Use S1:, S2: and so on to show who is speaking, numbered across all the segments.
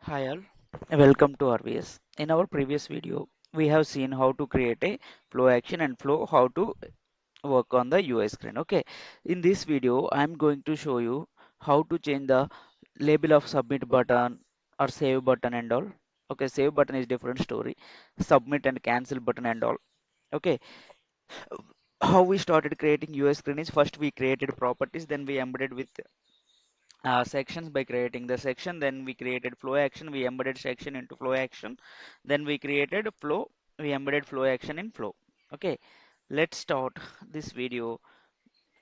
S1: Hi all, welcome to RVS. In our previous video, we have seen how to create a flow action and flow, how to work on the UI screen. Okay, in this video, I'm going to show you how to change the label of submit button or save button and all. Okay, save button is different story. Submit and cancel button and all. Okay, how we started creating UI screen is first we created properties, then we embedded with sections by creating the section, then we created flow action, we embedded section into flow action, then we created flow, we embedded flow action in flow. Okay, let's start this video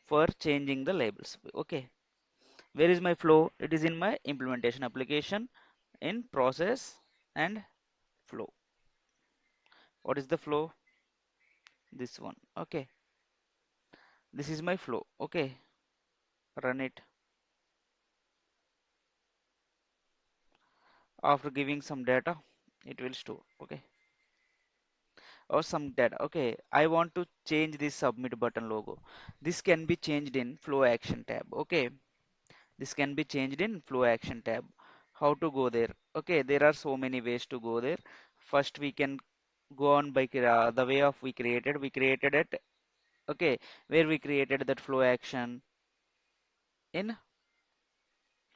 S1: for changing the labels. Okay, where is my flow? It is in my implementation application in process and flow. What is the flow? This one. Okay, this is my flow. Okay, run it. After giving some data, it will store. Okay, or some data. Okay, I want to change this submit button logo. This can be changed in flow action tab. Okay, this can be changed in flow action tab. How to go there? Okay, there are so many ways to go there. First, we can go on by the way of we created. We created it. Okay, where we created that flow action in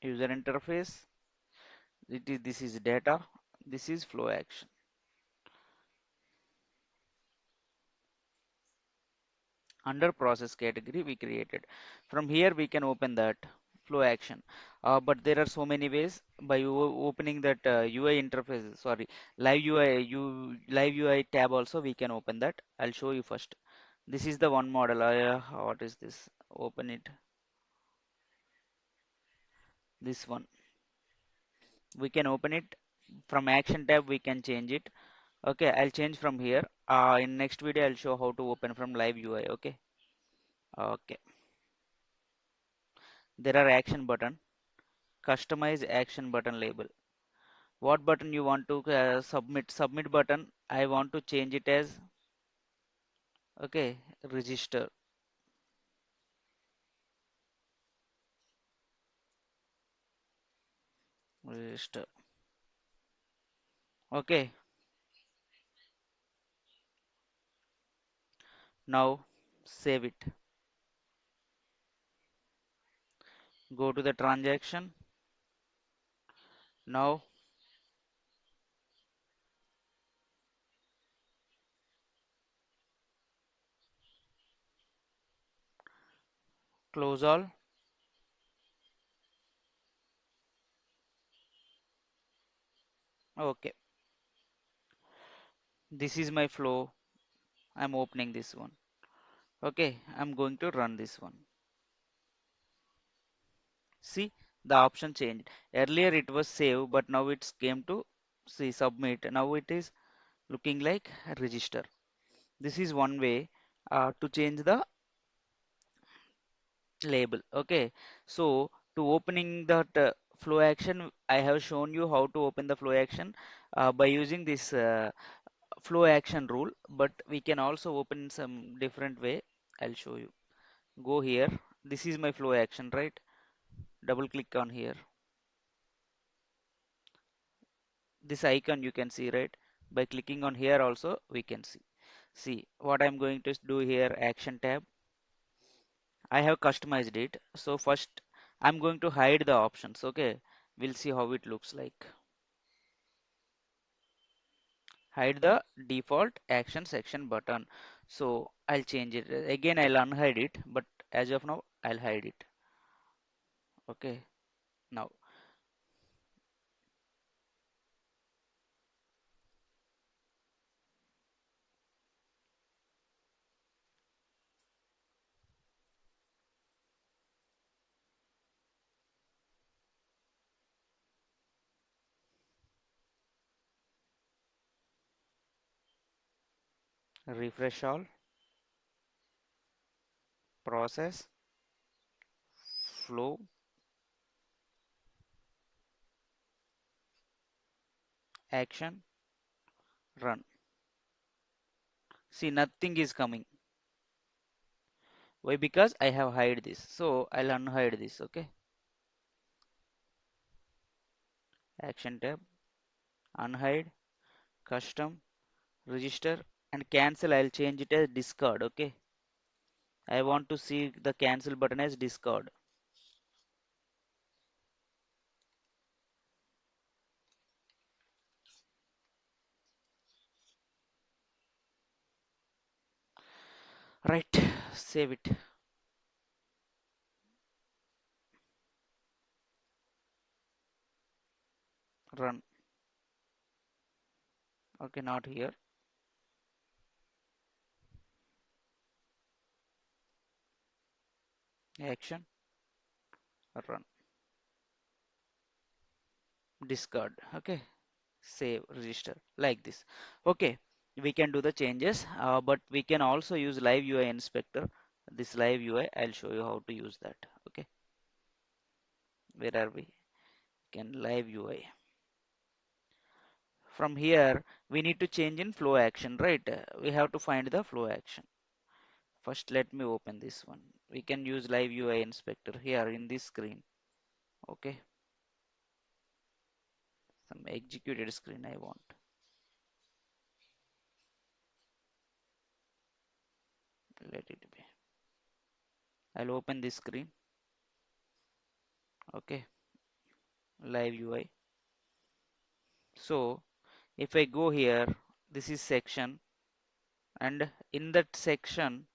S1: user interface. This is data. This is flow action. Under process category we created. From here we can open that flow action. But there are so many ways by opening that UI interface, sorry, live UI tab also we can open that. I'll show you first. This is the one model. What is this? Open it. This one. We can open it from action tab. We can change it. Okay, I'll change from here. In next video I'll show how to open from live UI. Okay. Okay. There are action button. Customize action button label. What button you want to submit button, I want to change it as, okay, register. Register. Okay, now save it. Go to the transaction. Now close all. Okay, this is my flow. I'm opening this one. Okay, I'm going to run this one. See, the option changed. Earlier it was save, but now it's came to see submit. Now it is looking like register. This is one way to change the label. Okay, so to opening that flow action, I have shown you how to open the flow action by using this flow action rule, but we can also open some different way. I'll show you. Go here. This is my flow action, right? Double click on here. This icon you can see, right? By clicking on here also we can see. See what I'm going to do here, action tab. I have customized it. So first I'm going to hide the options. Okay, we'll see how it looks like. Hide the default action section button. So I'll change it. Again, I'll unhide it, but as of now, I'll hide it. Okay, now refresh all, process, flow, action, run. See, nothing is coming. Why? Because I have hide this. So I'll unhide this. Okay, action tab. unhide, custom, register, and cancel. I'll change it as discard. Okay. I want to see the cancel button as discard. Right. Save it. Run. Okay, not here. Action. Run. Discard. Okay. Save, register, like this. Okay, we can do the changes, but we can also use live UI inspector. This live UI, I'll show you how to use that. Okay, where are we? Can live UI. From here, we need to change in flow action, right? We have to find the flow action. First, let me open this one. We can use live UI inspector here in this screen. Okay, some executed screen I want. Let it be. I'll open this screen. Okay, live UI. So if I go here, this is section, and in that section,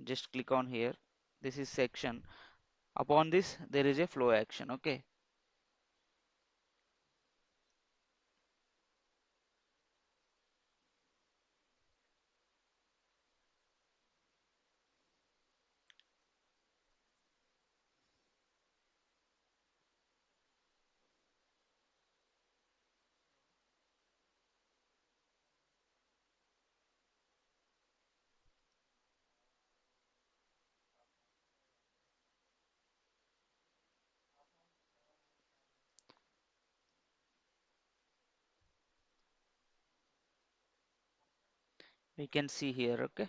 S1: just click on here. This is section. Upon this, there is a flow action. Okay, we can see here. Okay,